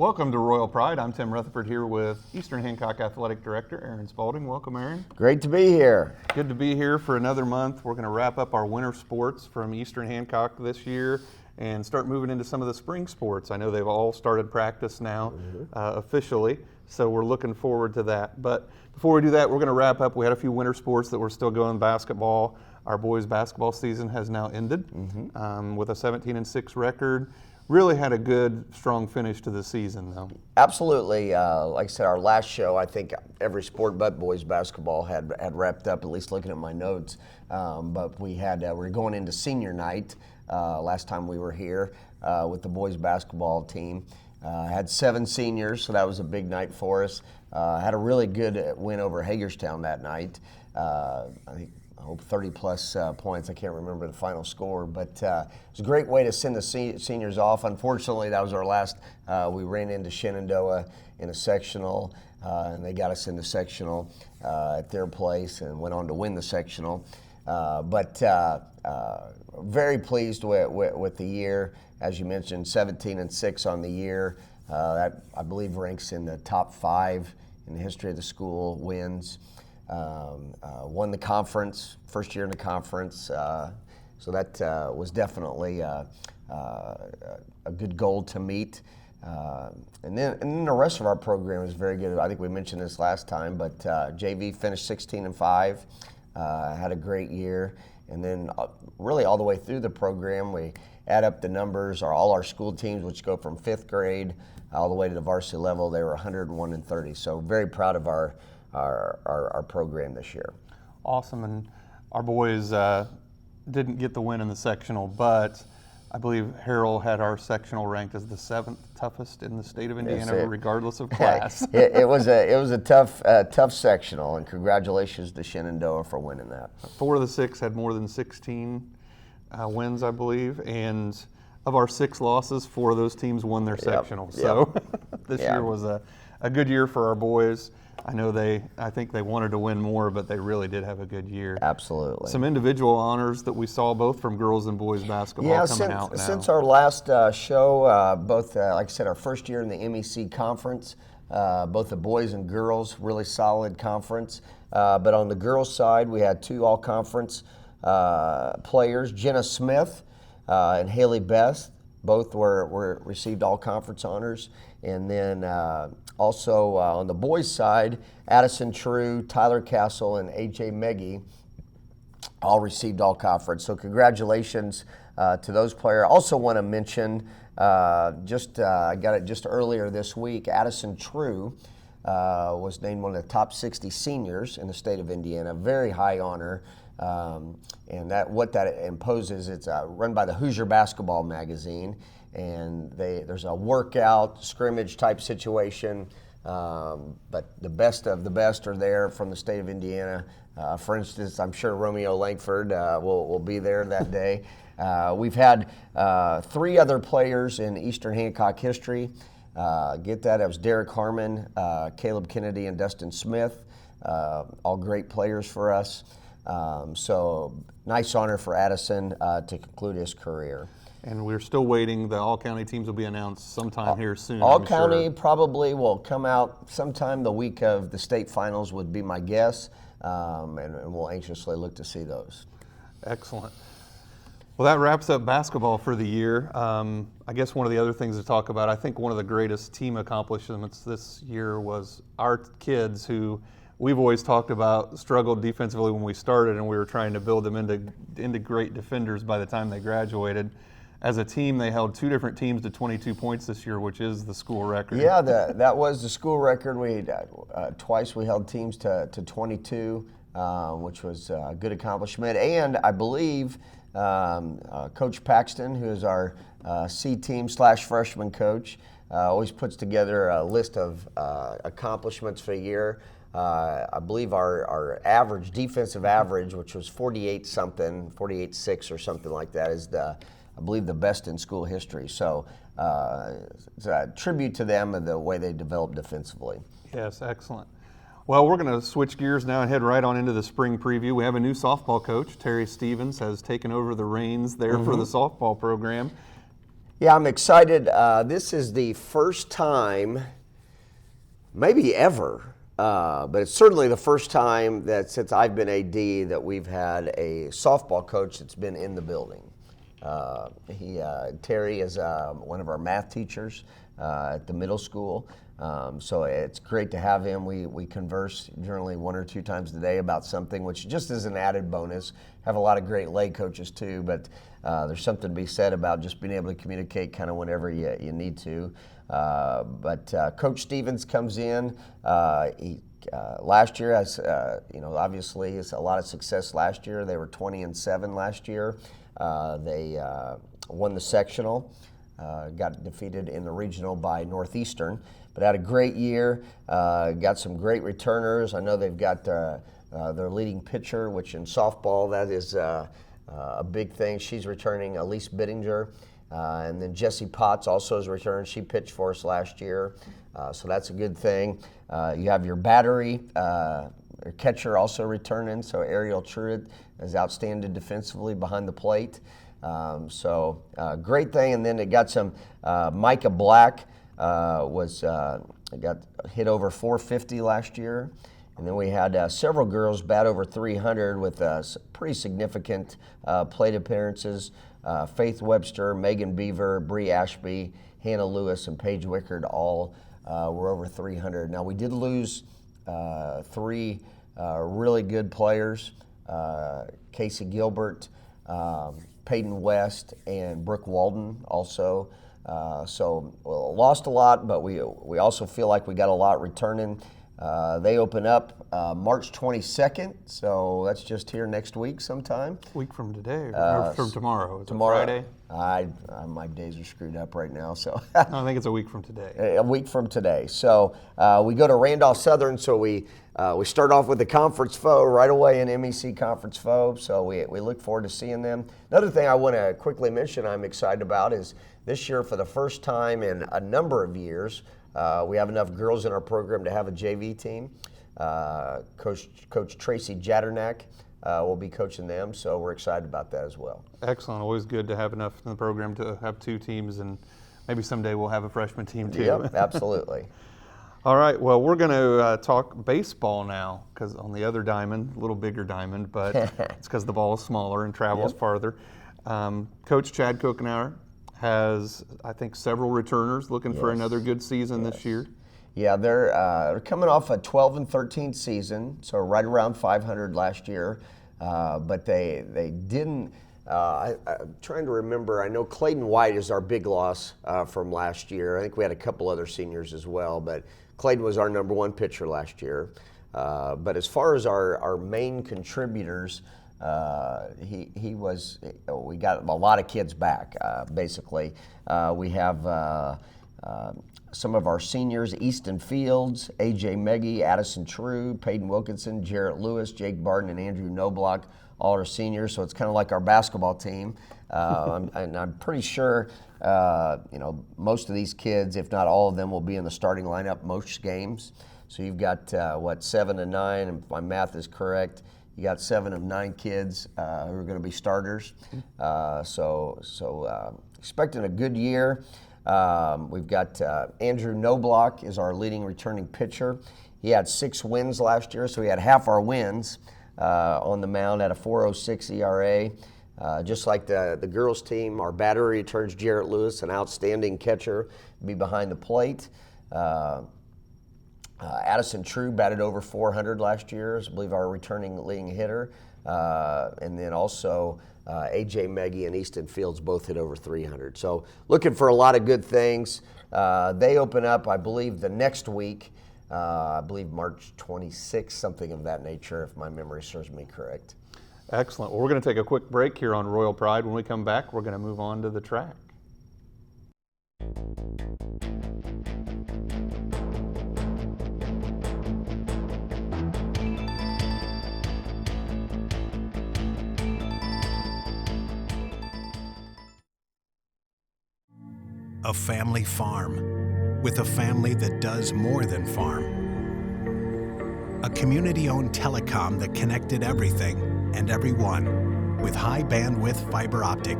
Welcome to Royal Pride. I'm Tim Rutherford here with Eastern Hancock Athletic Director Aaron Spalding. Welcome, Aaron. Great to be here. Good to be here for another month. We're going to wrap up our winter sports from Eastern Hancock this year and start moving into some of the spring sports. I know they've all started practice now officially, so we're looking forward to that. But before we do that, we're going to wrap up. We had a few winter sports that were still going. Basketball. Our boys' basketball season has now ended with a 17-6 record. Really had a good, strong finish to the season, though. Absolutely. Like I said, our last show, I think every sport but boys basketball had wrapped up, at least looking at my notes. But we're going into senior night last time we were here with the boys basketball team. Had 7 seniors, so that was a big night for us. Had a really good win over Hagerstown that night. I hope 30-plus points. I can't remember the final score, but it was a great way to send the seniors off. Unfortunately, that was our last. We ran into Shenandoah in a sectional, and they got us in the sectional at their place and went on to win the sectional. But very pleased with the year. As you mentioned, 17-6 on the year. That, I believe, ranks in the top 5 in the history of the school wins. Won the conference, first year in the conference, so that was definitely a good goal to meet. And then the rest of our program is very good. I think we mentioned this last time, but JV finished 16-5, had a great year. And then really all the way through the program, we add up the numbers, all our school teams, which go from 5th grade all the way to the varsity level, they were 101-30. So very proud of our program this year. Awesome, and our boys didn't get the win in the sectional, but I believe Harrell had our sectional ranked as the 7th toughest in the state of Indiana, regardless of class. it was a tough sectional, and congratulations to Shenandoah for winning that. 4 of the 6 had more than 16 wins, I believe, and of our 6 losses, 4 of those teams won their sectional. So this year was a good year for our boys. I know I think they wanted to win more, but they really did have a good year. Absolutely. Some individual honors that we saw both from girls and boys basketball coming out now. Since our last show, both, like I said, our first year in the MEC conference, both the boys and girls, really solid conference. But on the girls' side, we had 2 all-conference players, Jenna Smith and Haley Best. Both received all-conference honors. And then also on the boys' side, Addison True, Tyler Castle, and A.J. Meggie all received all-conference. So congratulations to those players. Also want to mention, I got it just earlier this week, Addison True was named one of the top 60 seniors in the state of Indiana. Very high honor. And what that imposes, it's run by the Hoosier Basketball Magazine, and there's a workout scrimmage type situation, but the best of the best are there from the state of Indiana. For instance, I'm sure Romeo Langford will be there that day. We've had 3 other players in Eastern Hancock history. Get that? It was Derek Harmon, Caleb Kennedy, and Dustin Smith, all great players for us. So nice honor for Addison to conclude his career. And we're still waiting. The all-county teams will be announced sometime here soon. All-county probably will come out sometime the week of the state finals would be my guess, and we'll anxiously look to see those. Excellent. Well, that wraps up basketball for the year. I guess one of the other things to talk about, I think one of the greatest team accomplishments this year was our kids who we've always talked about struggled defensively when we started, and we were trying to build them into great defenders by the time they graduated. As a team, they held 2 different teams to 22 points this year, which is the school record. Yeah, that was the school record. Twice we held teams to 22, which was a good accomplishment. And I believe Coach Paxton, who is our C team / freshman coach, always puts together a list of accomplishments for the year. I believe our average, defensive average, which was 48-something, 48.6 or something like that, is I believe the best in school history. So it's a tribute to them and the way they developed defensively. Yes, excellent. Well, we're going to switch gears now and head right on into the spring preview. We have a new softball coach. Terry Stevens has taken over the reins there for the softball program. Yeah, I'm excited. This is the first time, maybe ever, but it's certainly the first time that since I've been AD that we've had a softball coach that's been in the building. Terry is one of our math teachers at the middle school. So it's great to have him. We converse generally 1 or 2 times a day about something, which just is an added bonus. Have a lot of great lay coaches too, but there's something to be said about just being able to communicate kind of whenever you need to. But Coach Stevens comes in. Last year, as obviously it's a lot of success last year. They were 20-7 last year. They won the sectional. Got defeated in the regional by Northeastern, but had a great year. Got some great returners. I know they've got their leading pitcher, which in softball that is a big thing. She's returning, Elise Bittinger, and then Jessie Potts also is returning. She pitched for us last year, so that's a good thing. You have your battery. Your catcher also returning, so Ariel Truitt is outstanding defensively behind the plate. So great thing, and then it got some Micah Black got hit over 450 last year, and then we had several girls bat over 300 with pretty significant plate appearances. Faith Webster, Megan Beaver, Bree Ashby, Hannah Lewis, and Paige Wickard all were over 300. Now we did lose 3 really good players, Casey Gilbert, Peyton West, and Brooke Walden also. So lost a lot, but we also feel like we got a lot returning. They open up March 22nd, so that's just here next week sometime. Week from today, or from tomorrow. Tomorrow. Friday? My days are screwed up right now, so. I think it's a week from today. A week from today. So we go to Randolph Southern, so we start off with the conference foe right away, an MEC conference foe, so we look forward to seeing them. Another thing I want to quickly mention I'm excited about is this year, for the first time in a number of years, we have enough girls in our program to have a JV team. Coach Tracy Jaddernack will be coaching them, so we're excited about that as well. Excellent. Always good to have enough in the program to have 2 teams, and maybe someday we'll have a freshman team too. Yep, absolutely. All right, well, we're going to talk baseball now, because on the other diamond, a little bigger diamond, but it's because the ball is smaller and travels farther. Coach Chad Kokenauer has, I think, several returners looking for another good season this year. Yeah, they're coming off a 12-13 season, so right around 500 last year, but they didn't. I'm trying to remember. I know Clayton White is our big loss from last year. I think we had a couple other seniors as well, but Clayton was our number 1 pitcher last year. But as far as our main contributors, he was. We got a lot of kids back. Basically, we have some of our seniors: Easton Fields, AJ Meggie, Addison True, Peyton Wilkinson, Jarrett Lewis, Jake Barton, and Andrew Noblock. All our seniors, so it's kind of like our basketball team. And I'm pretty sure, most of these kids, if not all of them, will be in the starting lineup most games. So you've got 7 and 9, and if my math is correct, you got 7 of 9 kids who are going to be starters. So expecting a good year. We've got Andrew Noblock is our leading returning pitcher. He had 6 wins last year, so he had half our wins on the mound at a 4.06 ERA. Just like the girls team, our battery returns Jarrett Lewis, an outstanding catcher, be behind the plate. Addison True batted over 400 last year, I believe our returning leading hitter. And then also AJ Meggie and Easton Fields both hit over 300. So looking for a lot of good things. They open up, I believe, the next week. I believe March 26th, something of that nature, if my memory serves me correct. Excellent. Well, we're going to take a quick break here on Royal Pride. When we come back, we're going to move on to the track. A family farm with a family that does more than farm. A community-owned telecom that connected everything and everyone. With high bandwidth fiber optic,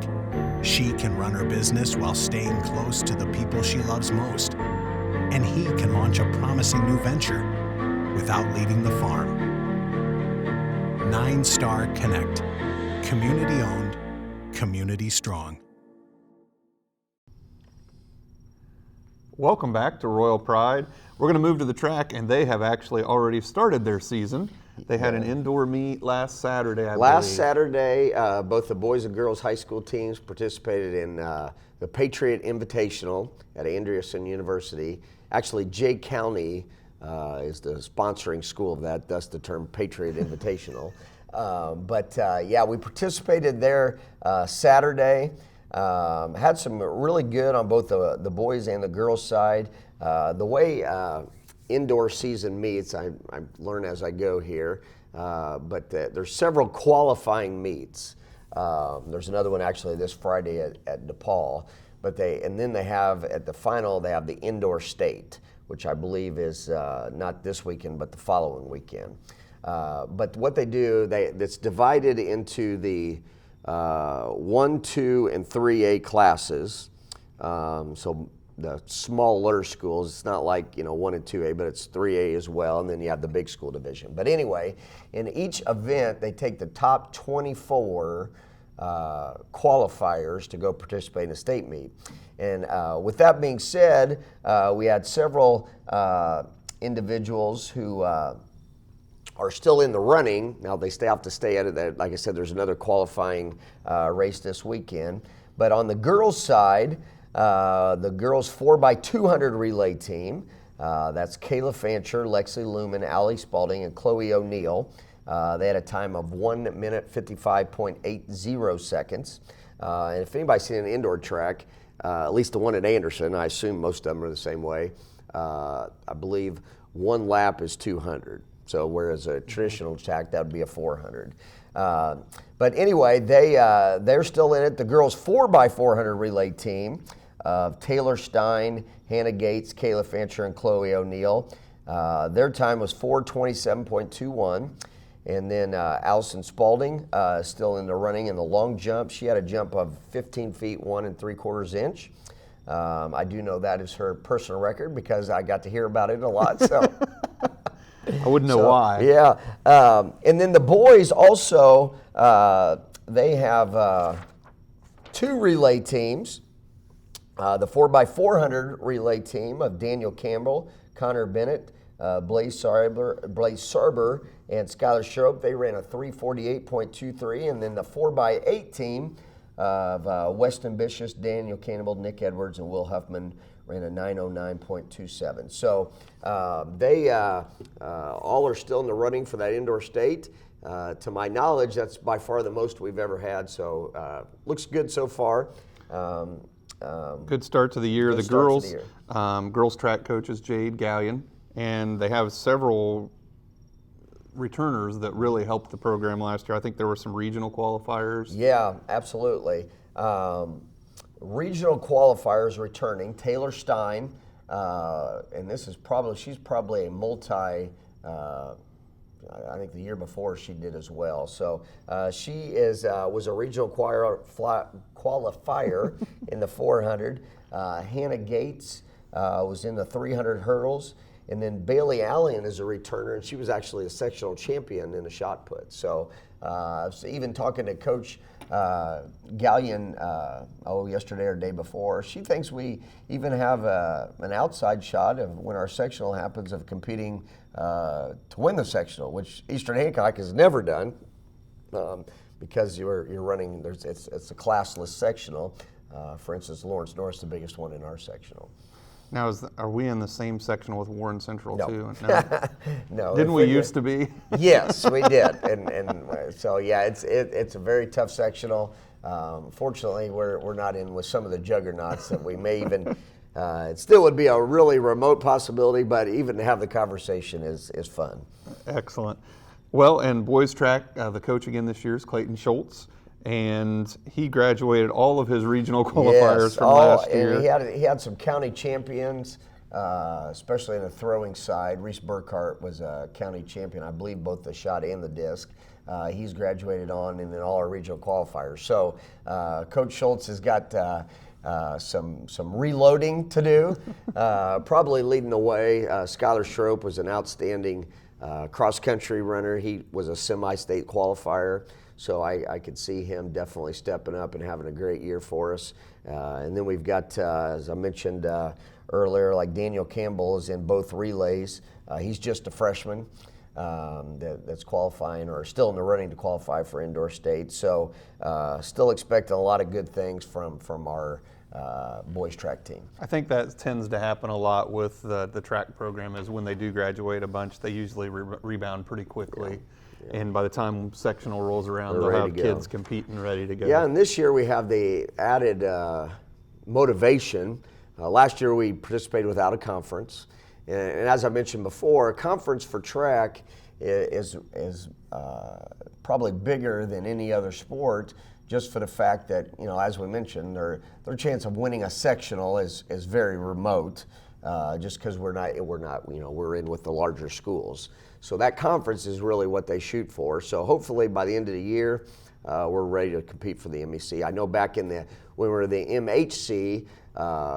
she can run her business while staying close to the people she loves most. And he can launch a promising new venture without leaving the farm. Ninestar Connect. Community owned, community strong. Welcome back to Royal Pride. We're going to move to the track, and they have actually already started their season. They had an indoor meet last Saturday, I believe. Last Saturday, both the boys and girls high school teams participated in the Patriot Invitational at Anderson University. Actually, Jay County is the sponsoring school of that, thus the term Patriot Invitational. Yeah, we participated there Saturday. Had some really good on both the boys and the girls side. The way indoor season meets, I learn as I go here, but there's several qualifying meets. There's another one actually this Friday at DePaul, and then they have at the final, they have the indoor state, which I believe is not this weekend, but the following weekend. But what they do, it's divided into the 1, 2, and 3A classes. So the smaller schools, it's not like 1 and 2A, but it's 3A as well, and then you have the big school division. But anyway, in each event, they take the top 24 qualifiers to go participate in a state meet. And with that being said, we had several individuals who are still in the running. Now they have to stay at it. Like I said, there's another qualifying race this weekend. But on the girls' side, the girls 4x200 relay team, that's Kayla Fancher, Lexi Lumen, Allie Spalding, and Chloe O'Neill. They had a time of 1 minute 55.80 seconds. And if anybody's seen an indoor track, at least the one at Anderson, I assume most of them are the same way, I believe one lap is 200. So whereas a traditional track, that would be a 400. But anyway, they're still in it. The girls 4x400 relay team of Taylor Stein, Hannah Gates, Kayla Fancher, and Chloe O'Neill. Their time was 4:27.21. And then Allison Spalding still in the running in the long jump. She had a jump of 15 feet 1 3/4 inch. I do know that is her personal record because I got to hear about it a lot. So. I wouldn't know why. Yeah. And then the boys also, they have 2 relay teams. The 4x400 relay team of Daniel Campbell, Connor Bennett, Blaze Sarber, and Skylar Schroep. They ran a 3:48.23. And then the 4x8 team of Weston Bishop, Daniel Campbell, Nick Edwards, and Will Huffman ran a 9:09.27. So they all are still in the running for that indoor state. To my knowledge, that's by far the most we've ever had. So looks good so far. Good start to the year. The girls, girls track coach is Jade Gallion, and they have several returners that really helped the program last year. I think there were some regional qualifiers. Yeah, absolutely. Regional qualifiers returning, Taylor Stein, and she's probably a multi, I think the year before she did as well. So she was a regional qualifier in the 400. Hannah Gates was in the 300 hurls. And then Bailey Allen is a returner, and she was actually a sectional champion in the shot put. So even talking to Coach Gallion, yesterday or day before, she thinks we even have an outside shot of when our sectional happens of competing to win the sectional, which Eastern Hancock has never done because you're running. It's a classless sectional. For instance, Lawrence North's the biggest one in our sectional. Now, are we in the same section with Warren Central too? No. No. Didn't we used to be? Yes, we did, and so yeah, it's a very tough sectional. Fortunately, we're not in with some of the juggernauts that we may even. It still would be a really remote possibility, but even to have the conversation is fun. Excellent. Well, and boys track, the coach again this year is Clayton Schultz. And he graduated all of his regional qualifiers from last year. And he had some county champions, especially in the throwing side. Reese Burkhart was a county champion, I believe, both the shot and the disc. He's graduated on, and then all our regional qualifiers. So Coach Schultz has got some reloading to do. Probably leading the way, Skylar Schroep was an outstanding cross-country runner. He was a semi-state qualifier, so I could see him definitely stepping up and having a great year for us. And then we've got, as I mentioned earlier, like Daniel Campbell is in both relays. He's just a freshman that's qualifying or still in the running to qualify for indoor state. So still expecting a lot of good things from our boys track team. I think that tends to happen a lot with the track program is when they do graduate a bunch, they usually rebound pretty quickly. Yeah. And by the time sectional rolls around, they'll have kids competing ready to go. Yeah, and this year we have the added motivation. Last year we participated without a conference. And as I mentioned before, a conference for track is probably bigger than any other sport, just for the fact that, as we mentioned, their chance of winning a sectional is very remote, just because we're in with the larger schools. So that conference is really what they shoot for. So hopefully by the end of the year, we're ready to compete for the MEC. I know back when we were the MHC,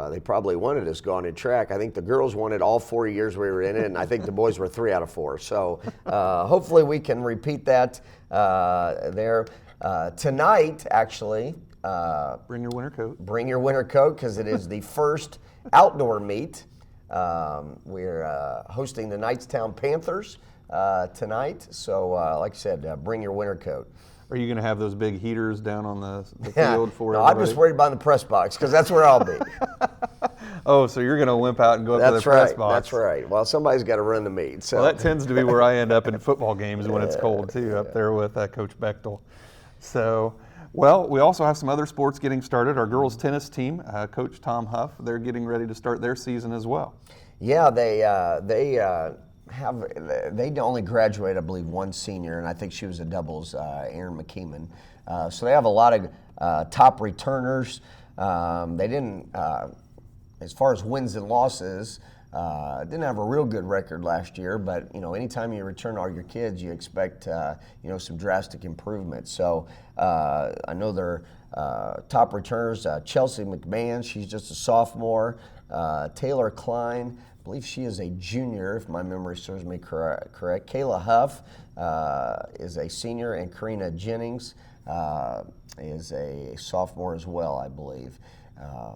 they probably wanted us gone in track. I think the girls won it all 4 years we were in it, and I think the boys were 3 out of 4. So hopefully we can repeat that there. Tonight, actually. Bring your winter coat. Bring your winter coat, because it is the first outdoor meet. We're hosting the Knightstown Panthers tonight. So like I said, bring your winter coat. Are you going to have those big heaters down on the field for everybody? I'm just worried about the press box, because that's where I'll be. Oh, so you're going to limp out and go up to the press box. That's right. Well, somebody's got to run the meet. So. Well, that tends to be where I end up in football games when it's cold, too, up there with Coach Bechtel. So, well, we also have some other sports getting started. Our girls tennis team, Coach Tom Huff, they're getting ready to start their season as well. Yeah, they only graduated, I believe, one senior, and I think she was a doubles, Erin McKeeman. So they have a lot of top returners. They didn't, as far as wins and losses, didn't have a real good record last year, but anytime you return all your kids, you expect some drastic improvement. So I know their top returners, Chelsea McMahon, she's just a sophomore. Taylor Klein, I believe she is a junior, if my memory serves me correct. Kayla Huff is a senior, and Karina Jennings is a sophomore as well, I believe.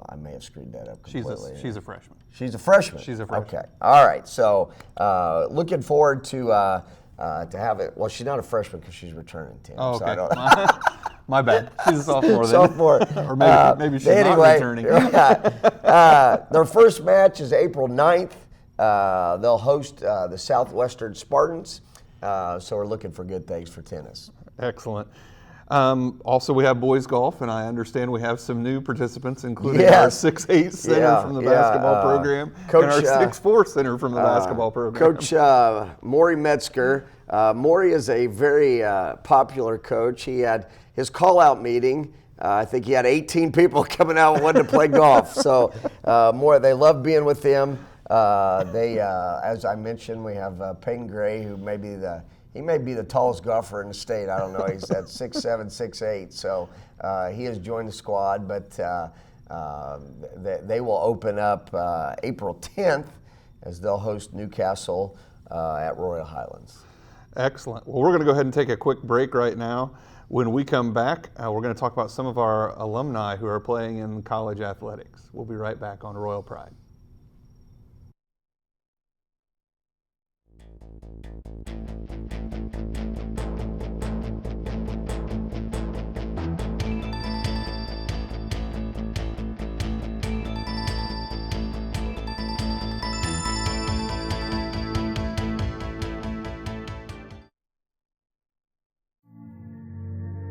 I may have screwed that up completely. She's a freshman. She's a freshman? She's a freshman. Okay. All right. So looking forward to have it. Well, she's not a freshman because she's returning, Tim. Oh, okay. So I don't My bad. She's a sophomore then. Sophomore. Or maybe she's not returning. Their first match is April 9th. They'll host the Southwestern Spartans. So we're looking for good things for tennis. Excellent. Also, we have boys golf, and I understand we have some new participants, including our 6'8" center from the basketball program and our 6'4" center from the basketball program. Coach Maury Metzger. Maury is a very popular coach. He had his call-out meeting. I think he had 18 people coming out wanting to play golf. So they love being with him. As I mentioned, we have Peyton Gray, who may be the tallest golfer in the state. I don't know. He's at 6'7", 6'8". So he has joined the squad, but they will open up April 10th as they'll host Newcastle at Royal Highlands. Excellent. Well, we're going to go ahead and take a quick break right now. When we come back, we're going to talk about some of our alumni who are playing in college athletics. We'll be right back on Royal Pride.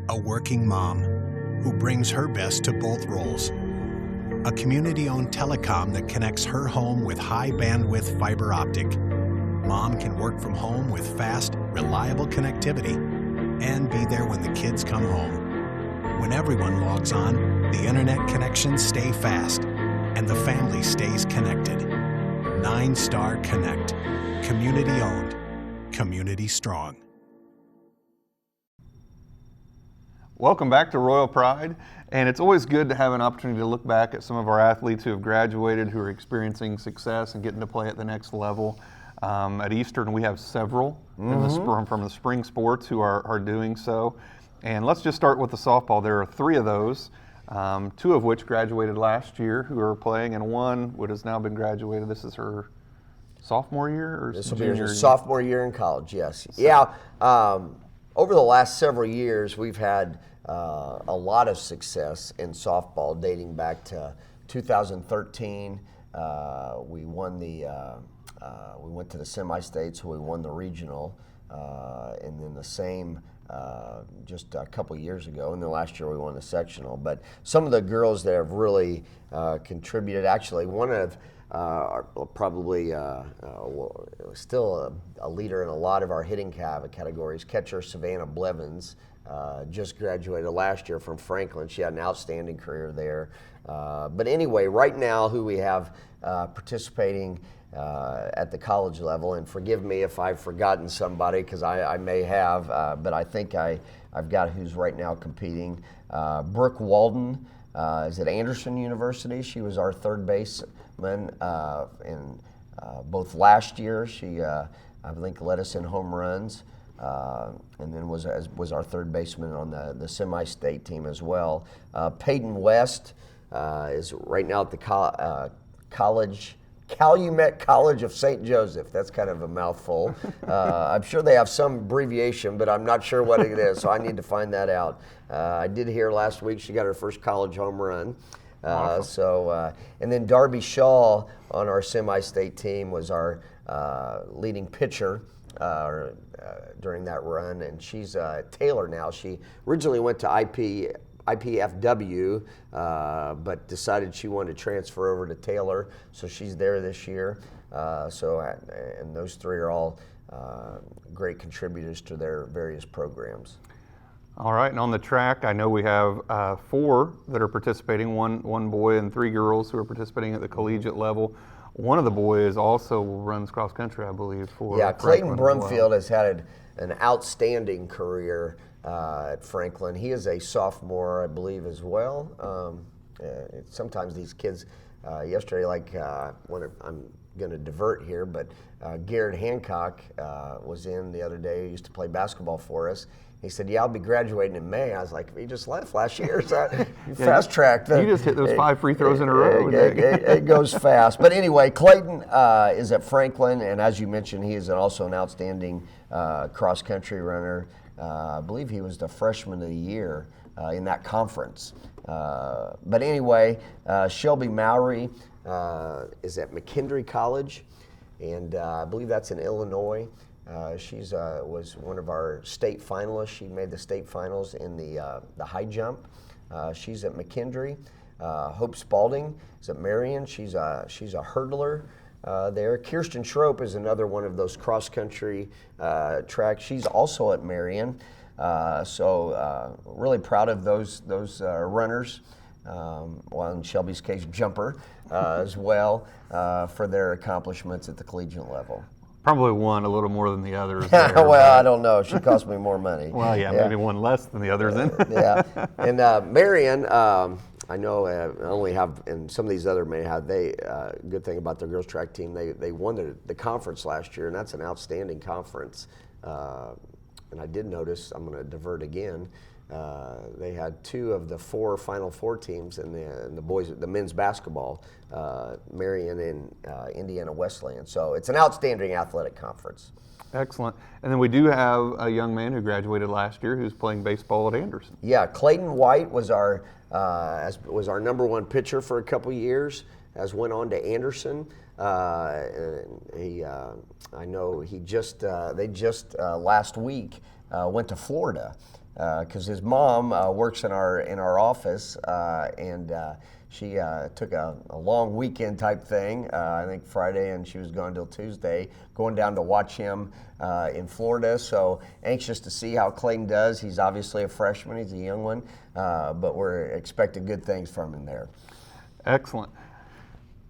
A working mom who brings her best to both roles. A community-owned telecom that connects her home with high-bandwidth fiber optic. Mom can work from home with fast, reliable connectivity and be there when the kids come home. When everyone logs on, the internet connections stay fast and the family stays connected. Ninestar Connect. Community-owned. Community strong. Welcome back to Royal Pride, and it's always good to have an opportunity to look back at some of our athletes who have graduated, who are experiencing success and getting to play at the next level. At Eastern, we have several in the from the spring sports who are doing so. And let's just start with the softball. There are 3 of those, 2 of which graduated last year who are playing, and 1 would has now been graduated. This is her sophomore year or This will be junior her year? sophomore year in college, yes. Yeah, over the last several years, we've had a lot of success in softball dating back to 2013. We won we went to the semi-states, so we won the regional, and then the same just a couple years ago, and then last year we won the sectional. But some of the girls that have really contributed, actually, one of probably still a leader in a lot of our hitting categories. Catcher Savannah Blevins just graduated last year from Franklin. She had an outstanding career there. But anyway, right now who we have participating at the college level, and forgive me if I've forgotten somebody because I may have, but I think I've got who's right now competing. Brooke Walden is at Anderson University. She was our third baseman in both last year. She, I think, led us in home runs, and then was our third baseman on the semi-state team as well. Peyton West is right now at the Calumet College of St. Joseph. That's kind of a mouthful. I'm sure they have some abbreviation, but I'm not sure what it is, so I need to find that out. I did hear last week she got her first college home run. Awesome. And then Darby Shaw on our semi-state team was our leading pitcher during that run, and she's Taylor now. She originally went to IPFW, but decided she wanted to transfer over to Taylor, so she's there this year. And those 3 are all great contributors to their various programs. All right, and on the track, I know we have 4 that are participating, one boy and 3 girls who are participating at the collegiate level. One of the boys also runs cross country, I believe, for Clayton Franklin Brumfield has had an outstanding career at Franklin. He is a sophomore, I believe, as well. Sometimes these kids, yesterday, I'm going to divert here, but Garrett Hancock was in the other day. He used to play basketball for us. He said, "Yeah, I'll be graduating in May." I was like, "You just left last year, so you fast-tracked." You just hit those 5 free throws in a row. It goes fast. But anyway, Clayton is at Franklin, and as you mentioned, he is also an outstanding cross-country runner. I believe he was the freshman of the year in that conference. But anyway, Shelby Mowry is at McKendree College, and I believe that's in Illinois. She's was one of our state finalists. She made the state finals in the high jump. She's at McKendree. Hope Spalding is at Marion. She's a hurdler there. Kirsten Schroep is another one of those cross country tracks. She's also at Marion. So really proud of those runners. Well, in Shelby's case, jumper as well for their accomplishments at the collegiate level. Probably one a little more than the others. Well, I don't know. She cost me more money. Well, yeah, maybe one less than the others then. Yeah. And Marion, I know only have, and some of these other may have, good thing about their girls track team, they won the conference last year, and that's an outstanding conference. And I did notice, I'm going to divert again, they had 2 of the 4 Final Four teams in the men's basketball, Marion and Indiana Wesleyan. So it's an outstanding athletic conference. Excellent. And then we do have a young man who graduated last year who's playing baseball at Anderson. Yeah, Clayton White was our number 1 pitcher for a couple years, as went on to Anderson. I know they just last week went to Florida because his mom works in our office, and she took a long weekend type thing, I think Friday, and she was gone till Tuesday, going down to watch him in Florida. So anxious to see how Clayton does. He's obviously a freshman, he's a young one, but we're expecting good things from him there. Excellent.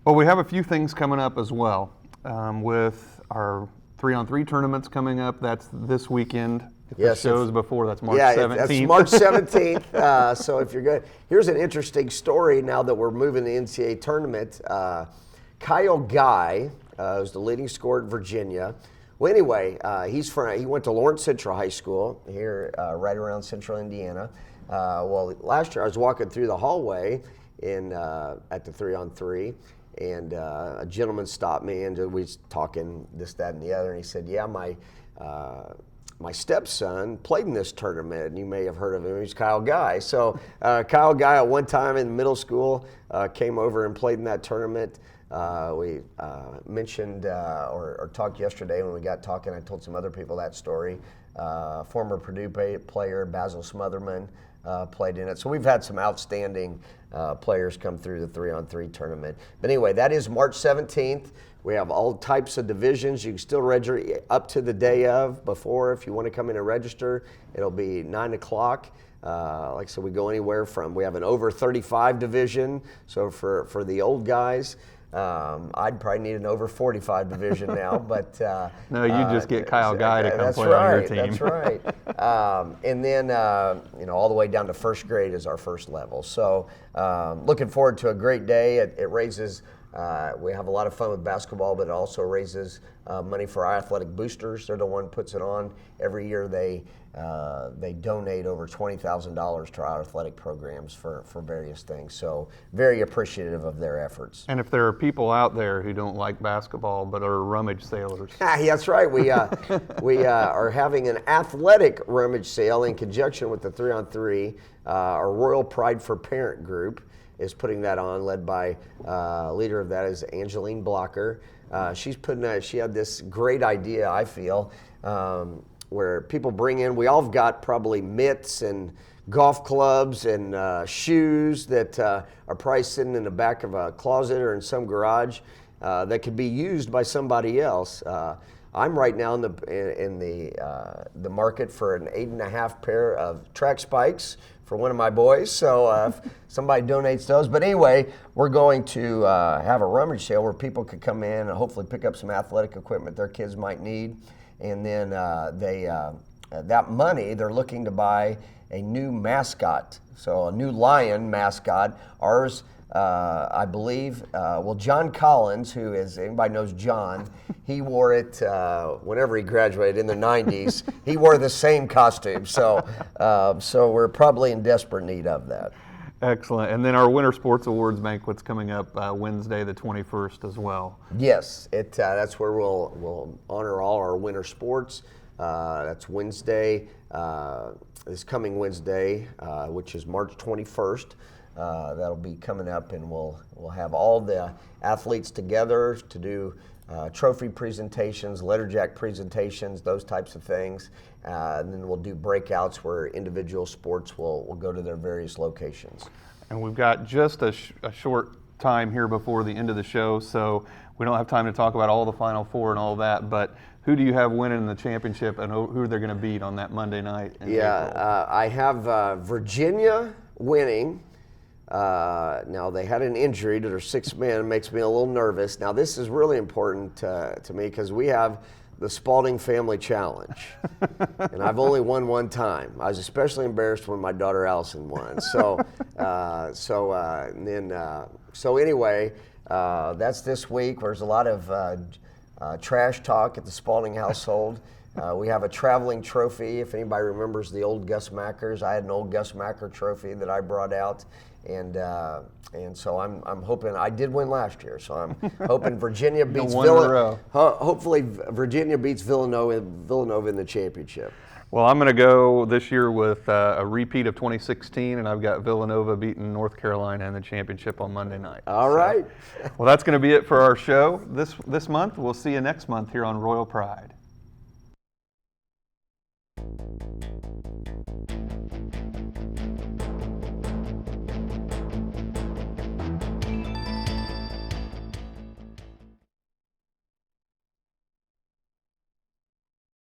Well, we have a few things coming up as well with our 3-on-3 tournaments coming up. That's this weekend If Yes, the show's before, that's March yeah, 17th. that's March 17th. So if you're good, here's an interesting story now that we're moving the NCAA tournament. Kyle Guy, who's the leading scorer at Virginia. Well, anyway, he went to Lawrence Central High School here, right around Central Indiana. Well, last year I was walking through the hallway at the 3-on-3, and a gentleman stopped me, and we was talking this, that, and the other, and he said, "Yeah, my stepson played in this tournament, and you may have heard of him. He's Kyle Guy." So Kyle Guy at one time in middle school came over and played in that tournament. We mentioned or talked yesterday when we got talking. I told some other people that story. Former Purdue player Basil Smotherman played in it. So we've had some outstanding players come through the 3-on-3 tournament. But anyway, that is March 17th. We have all types of divisions. You can still register up to the day of before if you want to come in and register. It'll be 9 o'clock. Like I said, we go anywhere from, we have an over 35 division. So for the old guys, I'd probably need an over 45 division now, but no, you just get Kyle Guy to come play on your team. That's right. And then all the way down to first grade is our first level. So looking forward to a great day. It raises. We have a lot of fun with basketball, but it also raises money for our athletic boosters. They're the one who puts it on every year. They donate over $20,000 to our athletic programs for various things. So very appreciative of their efforts. And if there are people out there who don't like basketball but are rummage sailors. That's right. We are having an athletic rummage sale in conjunction with the 3-on-3. Our Royal Pride for Parent group is putting that on, led by leader of that is Angeline Blocker. She had this great idea, I feel, where people bring in, we all have got probably mitts and golf clubs and shoes that are probably sitting in the back of a closet or in some garage that could be used by somebody else. I'm right now in the market for an 8.5 pair of track spikes for one of my boys, so if somebody donates those. But anyway, we're going to have a rummage sale where people could come in and hopefully pick up some athletic equipment their kids might need. And then that money, they're looking to buy a new mascot, so a new lion mascot. Ours, I believe, John Collins, who is, anybody knows John, he wore it whenever he graduated in the 90s. He wore the same costume, so we're probably in desperate need of that. Excellent. And then our Winter Sports Awards banquet's coming up Wednesday the 21st as well. Yes, that's where we'll honor all our winter sports. That's Wednesday, this coming Wednesday, which is March 21st. That'll be coming up, and we'll have all the athletes together to do trophy presentations, letter jack presentations, those types of things. And then we'll do breakouts where individual sports will go to their various locations. And we've got just a short time here before the end of the show, so we don't have time to talk about all the Final Four and all that, but who do you have winning the championship, and who are they going to beat on that Monday night in April? I have Virginia winning. Now, they had an injury to their sixth man. It makes me a little nervous. Now, this is really important to me because we have the Spalding Family Challenge, and I've only won one time. I was especially embarrassed when my daughter Allison won. So anyway, that's this week. There's a lot of trash talk at the Spalding household. We have a traveling trophy. If anybody remembers the old Gus Mackers, I had an old Gus Macker trophy that I brought out, and so I'm hoping. I did win last year, so I'm hoping Virginia beats Villanova. Hopefully, Virginia beats Villanova in the championship. Well, I'm going to go this year with a repeat of 2016, and I've got Villanova beating North Carolina in the championship on Monday night. All right. Well, that's going to be it for our show this month. We'll see you next month here on Royal Pride.